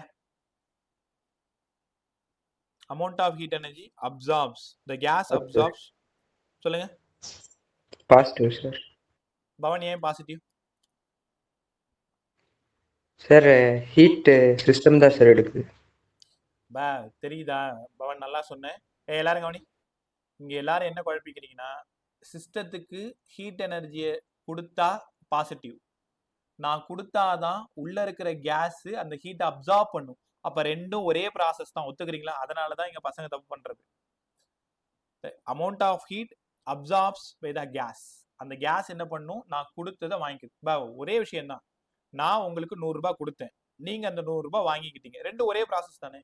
Amount of heat energy absorbs. The gas absorbs. சொல்லுங்க. Positive sir. பவன் ஏன் பாசிட்டிவ்? சார் ஹீட் சிஸ்டம் தான் சார் எடுக்குது. தெரியுதா பவன்? நல்லா சொன்னேன். எல்லாரும் கவனி, இங்க எல்லாரும் என்ன குழப்பிக்கிறீங்கன்னா, சிஸ்டத்துக்கு ஹீட் எனர்ஜியை கொடுத்தா பாசிட்டிவ், நான் கொடுத்தாதான் உள்ள இருக்கிற கேஸ் அந்த ஹீட் அப்சார்ப் பண்ணும். அப்ப ரெண்டும் ஒரே ப்ராசஸ் தான், ஒத்துக்கிறீங்களா? அதனாலதான் இங்க பசங்க தப்பு பண்றது. Amount of heat absorbs by the gas. அந்த கேஸ் என்ன பண்ணும்? நான் கொடுத்ததை வாங்கிக்குது. ஒரே விஷயம் தான். நான் உங்களுக்கு 100 ரூபாய் கொடுத்தேன், நீங்க அந்த 100 ரூபாய் வாங்கிக்கிட்டீங்க. ரெண்டும் ஒரே ப்ராசஸ் தானே.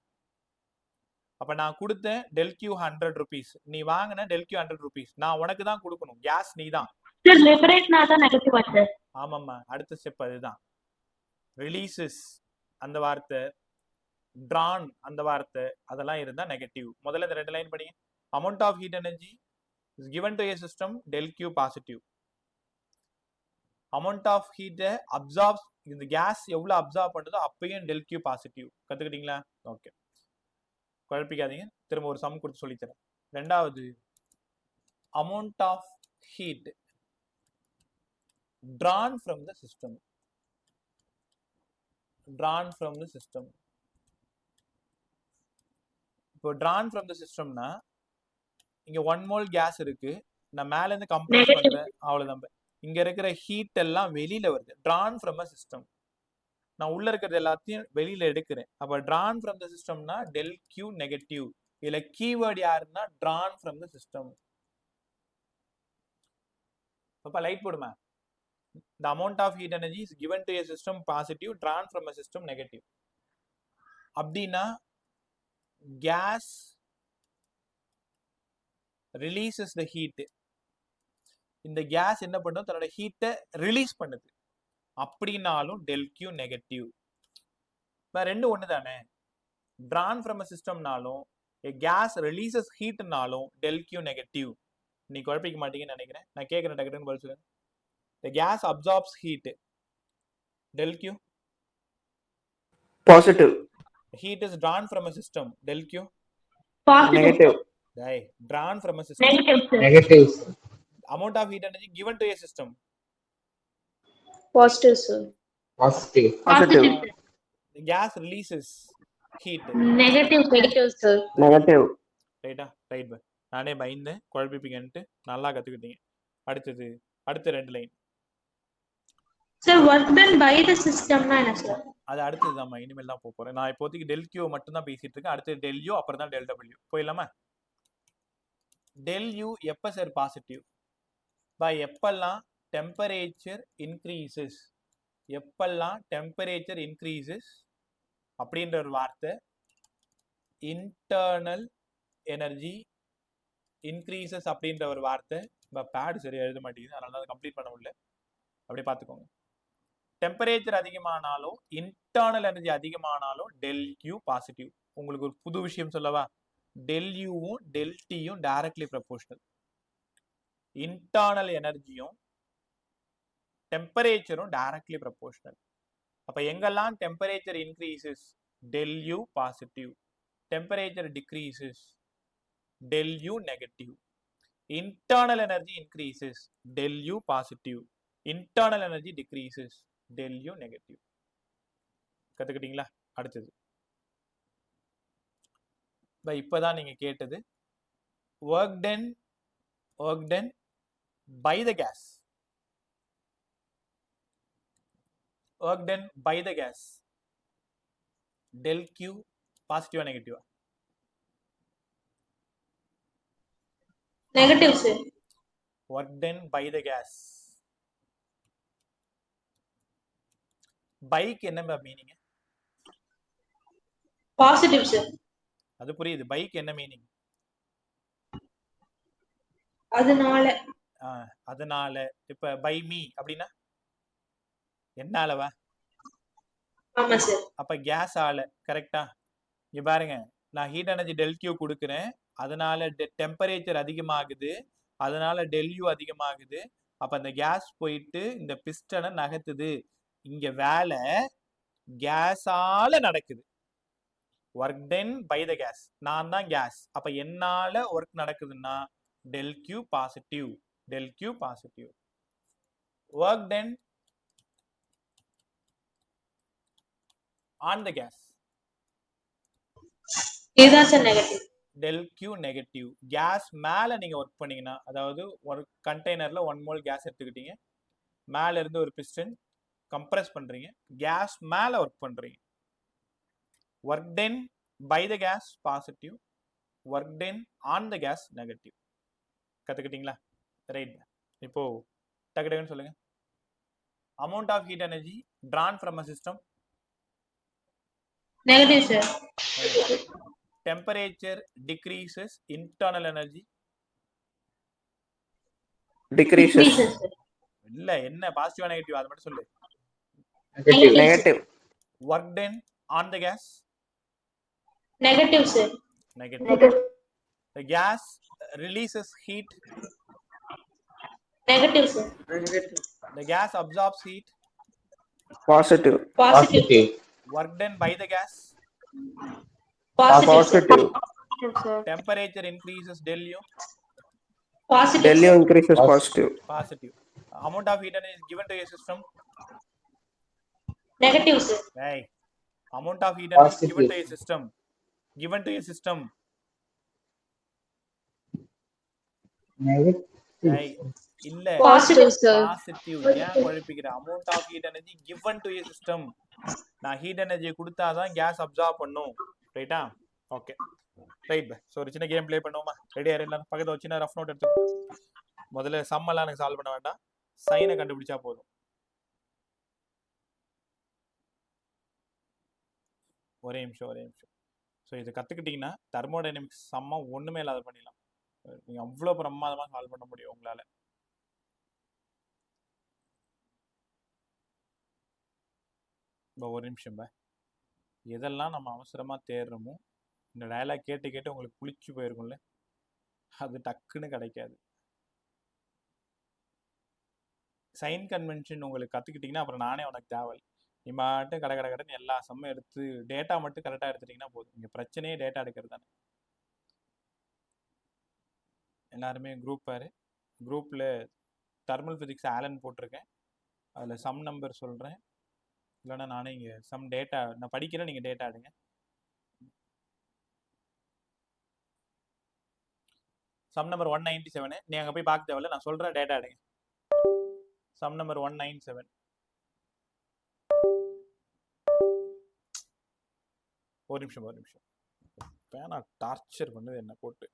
அப்ப நான் கொடுத்தேன் டெல் கியூ 100 rupees, நீ வாங்கின டெல் கியூ 100 rupees. நான் உனக்கு தான் கொடுக்கணும், கேஸ் நீ தான். சார் லிபரேட்னா தான் நெகட்டிவ் சார். ஆமாம்மா, அடுத்த ஸ்டெப் அதுதான். ரிலீசஸ் அந்த வார்த்தை, ட்ரான் அந்த வார்த்தை, அதெல்லாம் இருந்தா நெகட்டிவ். முதல்ல இந்த 2 லைன் படிங்க. Amount of heat energy is given to a system, del Q positive. Amount of heat absorbs, இந்த கேஸ் எவ்வளவு அப்சார்ப் பண்ணுதோ அப்பயும் del Q பாசிட்டிவ். கத்துக்கிட்டீங்களா? ஓகே, குழப்பிக்காதீங்க. திரும்ப ஒரு சம் கொடுத்து சொல்லித்தரேன். ரெண்டாவது, amount of heat drawn from the system. Drawn from the system. இப்போ drawn from the systemனா இங்க 1 mole கேஸ் இருக்கு, நான் மேல இருந்து கம்ப்ரஸ் பண்றேன், அவ்வளவுதான். இங்க இருக்கிற ஹீட் எல்லாம் வெளியில வருது. drawn from a system. நான் உள்ள இருக்கிறது எல்லாத்தையும் வெளியில எடுக்கிறேன். அப்ப drawn from the systemனா del Q negative. இதுல கீவேர்ட் யாருன்னா drawn from the system. அப்ப லைட் போடுமா. The amount of heat energy is given to a system positive, drawn from a system negative. அப்படின்னா gas releases the heat. இந்த case என்ன பண்ணும்? தன்னோட ஹீட்டை ரிலீஸ் பண்ணுது. அப்படின்னாலும் del Q நெகட்டிவ். ரெண்டும் ஒண்ணு தானே. drawn from a systemனாலும் a gas releases heatனாலும் del Q negative. நீ குழப்பிக்க மாட்டீங்கன்னு நினைக்கிறேன். நான் கேட்கிறேன், டக்குன்னு பதில் சொல்லுங்க. The gas absorbs heat. Del Q. Positive. Heat is drawn from a system. Del Q. Positive. Negative. Drawn from a system. Negative sir. Negative sir. Amount of heat energy given to a system. Positive sir. Positive. Positive. The gas releases heat. Negative. Negative sir. Negative. ரைட்டா? Right. நானே பயந்தேன், குழப்பிப்பீங்கன்ட்டு. நல்லா கத்துக்கிட்டீங்க. அடுத்தது, அடுத்த 2 line. Sir work done by the சிஸ்டம்னா என்ன சார்? அது அடுத்தது தான், இனிமேல் தான் போறேன். நான் இப்போதைக்கு del Q மட்டும் தான் பேசிட்டு இருக்கேன். அடுத்து del U, அப்புறம் தான் del W. போயிடலாமா? del U எப்ப சார் பாசிட்டிவ்? எப்பெல்லாம் டெம்பரேச்சர் இன்க்ரீசஸ், எப்பெல்லாம் டெம்பரேச்சர் இன்க்ரீசஸ் அப்படின்ற ஒரு வார்த்தை, இன்டர்னல் எனர்ஜி இன்க்ரீசஸ் அப்படின்ற ஒரு வார்த்தை. பேட் சரியா எழுத மாட்டேங்குது, அதனால தான் கம்ப்ளீட் பண்ண முடியல. அப்படியே பார்த்துக்கோங்க. டெம்பரேச்சர் அதிகமானாலும் இன்டர்னல் எனர்ஜி அதிகமானாலும் del Q பாசிட்டிவ். உங்களுக்கு ஒரு புது விஷயம் சொல்லவா? del Uவும் del Tயும் டைரக்ட்லி ப்ரொபோர்ஷனல். இன்டர்னல் எனர்ஜியும் டெம்பரேச்சரும் டைரக்ட்லி ப்ரொபோர்ஷனல். அப்ப எங்கெல்லாம் temperature increases del U positive, temperature decreases del U negative. internal energy increases del U positive, internal energy decreases del U negative. கத்துக்கிட்டீங்களா? அடுத்தது இப்பதான் நீங்க கேட்டது work done by the gas, work done by the gas del Q positive negative. Negative, sir. work done by the gas. Bike என்ன meaning? Positive, sir. அது புரியுது. Bike என்ன meaning? அதனால. இப்ப பை மீ அப்படின்னா என்னாலவா? ஆமா சார். அப்ப கேஸ் ஆல. கரெக்டா? இங்க பாருங்க, நான் ஹீட் எனர்ஜி del Q கொடுக்கிறேன், அதனால டெம்பரேச்சர் அதிகமாகுது, அதனால del U அதிகமாகுது. அப்ப அந்த கேஸ் போயிட்டு இந்த பிஸ்டனை நகர்த்துது. இங்க வேலை கேஸால நடக்குது. Work done by the gas, நான் தான் கேஸ். அப்ப என்னால ஒர்க் நடக்குதுன்னா del Q positive, del Q positive. Work done on the gas, இதுதான் sir negative. del Q negative. Gas மேல நீங்க ஒர்க் பண்ணீங்கன்னா, அதாவது ஒரு கண்டெய்னர்ல 1 மோல் கேஸ் எடுத்துக்கிட்டீங்க, மேல இருந்து ஒரு பிஸ்டன் கம்ப்ரஸ் பண்றீங்க, கேஸ் மேல ஒர்க் பண்றீங்க. Work done by the gas positive, work done on the gas negative. கத்துக்கிட்டீங்களா? ரைட். இப்போ டக்கு சொல்லுங்க. amount of heat energy drawn from a system. Negative sir. temperature decreases, internal energy decreases. இல்ல, என்ன பாசிட்டிவா நெகட்டிவ் அது மட்டும் சொல்லு. Negative. work done on the gas. Negative, sir. Negative. The gas releases heat. Negative, sir. The gas absorbs heat. Positive. Positive. Work done by the gas. Positive, sir. Positive. sir. Temperature increases del U. Positive, Del U sir. increases positive. Positive. Amount of heat energy is given to a system. Negative, sir. Hey, amount of heat energy given Positive. to a system. Given to a system. Negative. Hey, இல்ல. Positive, sir. Positive. ஏன் குழப்பிக்கிற? amount of heat energy given to a system. நான் heat energy கொடுத்தாதான் case absorb பண்ணும். ரைட்டா? Okay, right bye. So ஒரு சின்ன game play பண்ணுவோமா? ரெடியா எல்லாரும்? பக்கத்தில் ஒரு சின்ன ரஃப் நோட் எடுத்து முதல்ல சம்மெல்லாம் எனக்கு சால்வ் பண்ண வேண்டாம், சைனை கண்டுபிடிச்சா போதும். ஒரே நிமிஷம். ஸோ இது கற்றுக்கிட்டிங்கன்னா தெர்மோடைனமிக்ஸ் சம்மா ஒன்றுமே இல்லாத பண்ணிடலாம். நீங்கள் அவ்வளோ பிரமாதமாக சால்வ் பண்ண முடியும் உங்களால். ஒரு நிமிஷம் பை. எதெல்லாம் நம்ம அவசரமாக தேடுறோமோ, இந்த டயலாக் கேட்டு உங்களுக்கு புளிச்சு போயிருக்கும்ல, அது டக்குன்னு கிடைக்காது. சைன் கன்வென்ஷன் உங்களுக்கு கற்றுக்கிட்டிங்கன்னா அப்புறம் நானே உனக்கு தேவை. நீ மட்டும் கடைன்னு எல்லா சம்மும் எடுத்து டேட்டா மட்டும் கரெக்டாக எடுத்துட்டிங்கன்னா போதும். இங்கே பிரச்சனையே டேட்டா எடுக்கிறது தானே. எல்லாருமே குரூப் பாரு. குரூப்பில் தெர்மல் ஃபிசிக்ஸ் ஆலன் போட்டிருக்கேன், அதில் சம் நம்பர் சொல்கிறேன். இல்லைன்னா நானே இங்கே சம் டேட்டா நான் படிக்கிறேன், நீங்கள் டேட்டா எடுங்க. Sum number 197. நீ அங்கே போய் பார்க்க தேவையில்ல, நான் சொல்கிறேன், டேட்டா எடுங்க. Sum number 197. ஒரு நிமிஷம் பேனா டார்ச்சர் பண்ணுது என்ன போட்டு.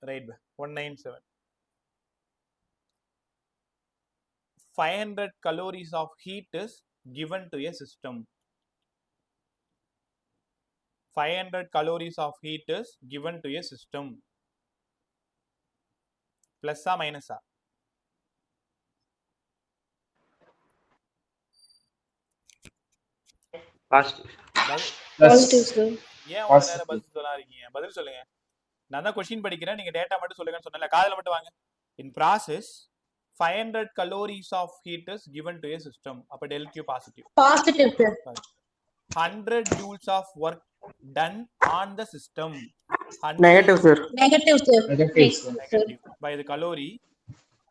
Right 197. 500 calories of heat is given to a system. 500 calories of heat is given to a system. Plus or minus ஆ? Positive. Positive, sir. ஏன் அவ்வளவு நேரம் பதில் சொல்லா இருக்கீங்க? பதில் சொல்லுங்க. நான் தான் கொஸ்டின் படிக்கிறேன், நீங்க டேட்டா மட்டும் சொல்லுங்கன்னு சொன்னல. காதுல மட்டும் வாங்க. In process 500 calories of heat is given to a system. அப்ப del Q positive. Positive, sir. 100 joules of work done on the system. Negative sir. Negative, sir. Negative, sir. Negative by the calorie.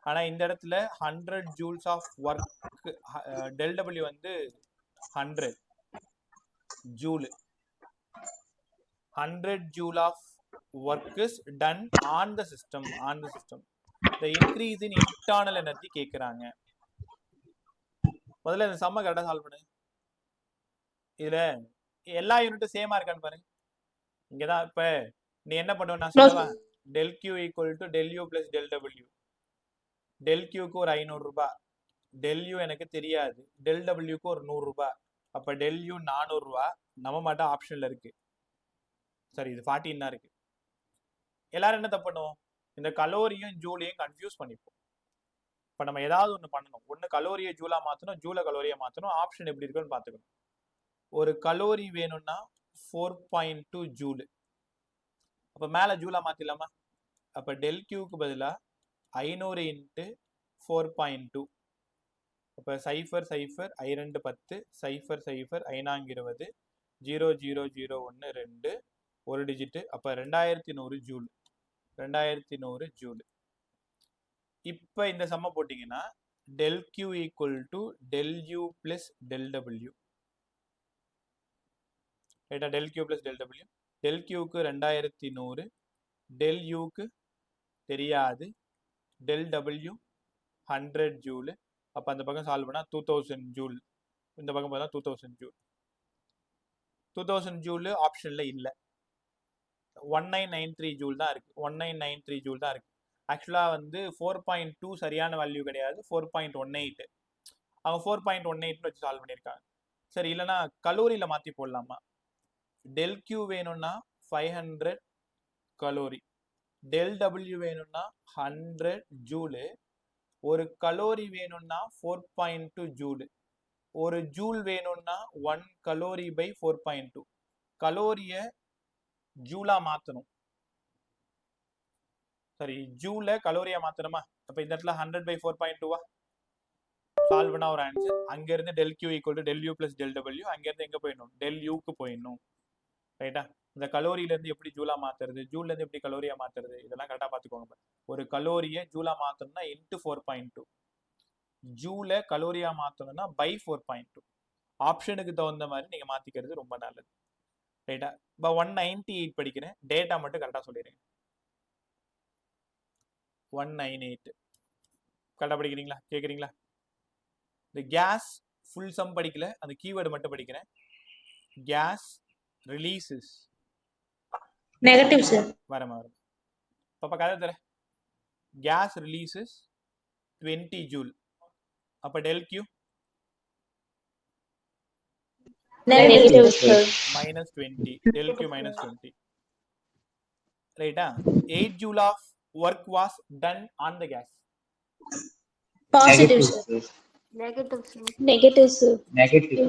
ஆனா இந்த இடத்துல 100 joules of work del W வந்து 100 joule. 100 joule of work is done on the system. The increase in internal energy கேக்குறாங்க. முதல்ல இந்த சம்ம கரெக்டா solve பண்ணுங்க. இதுல எல்லா யூனிட்டும் சேமா இருக்கான்னு பாருங்க. இங்கதான் இப்ப நீ என்ன பண்ணுவ நான் சொல்லவா? del Q equal to del U plus del W. del Q க்கு ஒரு 500 ரூபாய், del U எனக்கு தெரியாது, del W க்கு ஒரு 100 ரூபாய். அப்ப del U 400 ரூபாய். நம்ம மட்டும் ஆப்ஷன்ல இருக்கு. சரி, இது 14 தான் இருக்கு. எல்லாரும் என்ன தப்பு பண்ணுவோம்? இந்த கலோரியும் ஜூலையும் கன்ஃபியூஸ் பண்ணிப்போம். இப்ப நம்ம ஏதாவது ஒண்ணு பண்ணணும். ஒண்ணு கலோரியை ஜூலா மாத்தணும், ஜூல கலோரியை மாத்தணும். ஆப்ஷன் எப்படி இருக்குன்னு பாத்துக்கணும். ஒரு கலோரி வேணும்னா 4.2 ஜூல். அப்ப மேல ஜூலா மாத்திடலாமா? அப்ப del Q க்கு பதிலா 500 × 4.2. அப்ப 0 0 I2 10 0 0 I4 20 0 0 0 1 2 ஒரு டிஜிட். அப்ப 2100 ஜூல். 2100 ஜூல். இப்ப இந்த சம்ம போட்டீங்கன்னா del Q equal to del U plus del W. ரைட்டா? del Q plus del W. del Q க்கு 2100, del U க்கு தெரியாது, del W 100 ஜூல். அப்ப அந்த பக்கம் சால்வ் பண்ணா 2000 ஜூல். இந்த பக்கம் பார்த்தா 2000 ஜூல். 2000 ஜூல் ஆப்ஷன்ல இல்ல. 1993 ஜூல் தான் இருக்கு. 1993 ஜூல் தான் இருக்கு. ஆக்சுவலா வந்து 4.2 சரியான வேல்யூ கிடையாது, 4.18. அவங்க 4.18 வச்சு சால்வ் பண்ணியிருக்காங்க. சரி, இல்லைன்னா கலோரியில மாத்தி போடலாமா? del Q வேணும்னா 500 கலோரி, del W வேணும்னா 100 ஜூலு, ஒரு கலோரி வேணும்னா 4.2 ஜூலு, ஒரு ஜூல் வேணும்னா 1 கலோரி பை 4.2. கலோரிய ஜூலா மாத்தணும். சரி, ஜூல கலோரியா மாத்தணுமா? அப்ப இந்த இடத்துல 100 by 4.2 சால்வ் பண்ணா ஒரு ஆன்சர். அங்க இருந்து del Q equal to del U plus del W. அங்க இருந்து எங்க போயிடணும்? del U க்கு போயிடணும். ரைட்டா? இந்த கலோரியில இருந்து எப்படி ஜூலா மாத்துறது, ஜூல்ல இருந்து எப்படி கலோரியா மாத்துறது, இதெல்லாம் கரெக்டா பாத்துக்கோங்க. ஒரு கலோரியை ஜூலா மாத்தணும்னா into 4.2, ஜூல கலோரியா மாத்தணும்னா by 4.2. ஆப்ஷனுக்கு தகுந்த மாதிரி நீங்க மாத்திக்கிறது ரொம்ப நல்லது. ரைட்டா? இப்போ 198 படிக்கிறேன், டேட்டா மட்டும் கரெக்டா சொல்லிடுங்க. 198 கரெக்டா படிக்கிறீங்களா? கேக்குறீங்களா? இந்த கேஸ் ஃபுல் சம் படிக்கல, அந்த கீவேர்டு மட்டும் படிக்கிறேன். Gas releases. Negative, sir. வரமா பாப்பா கதை தர. Gas releases 20 joule. அப்ப del Q Negative, sir. -20. del Q -20. ரைட்டா? 8 joule of work was done on the gas. Positive, Negative, sir. sir. Negative, sir. Negative, sir. Negative.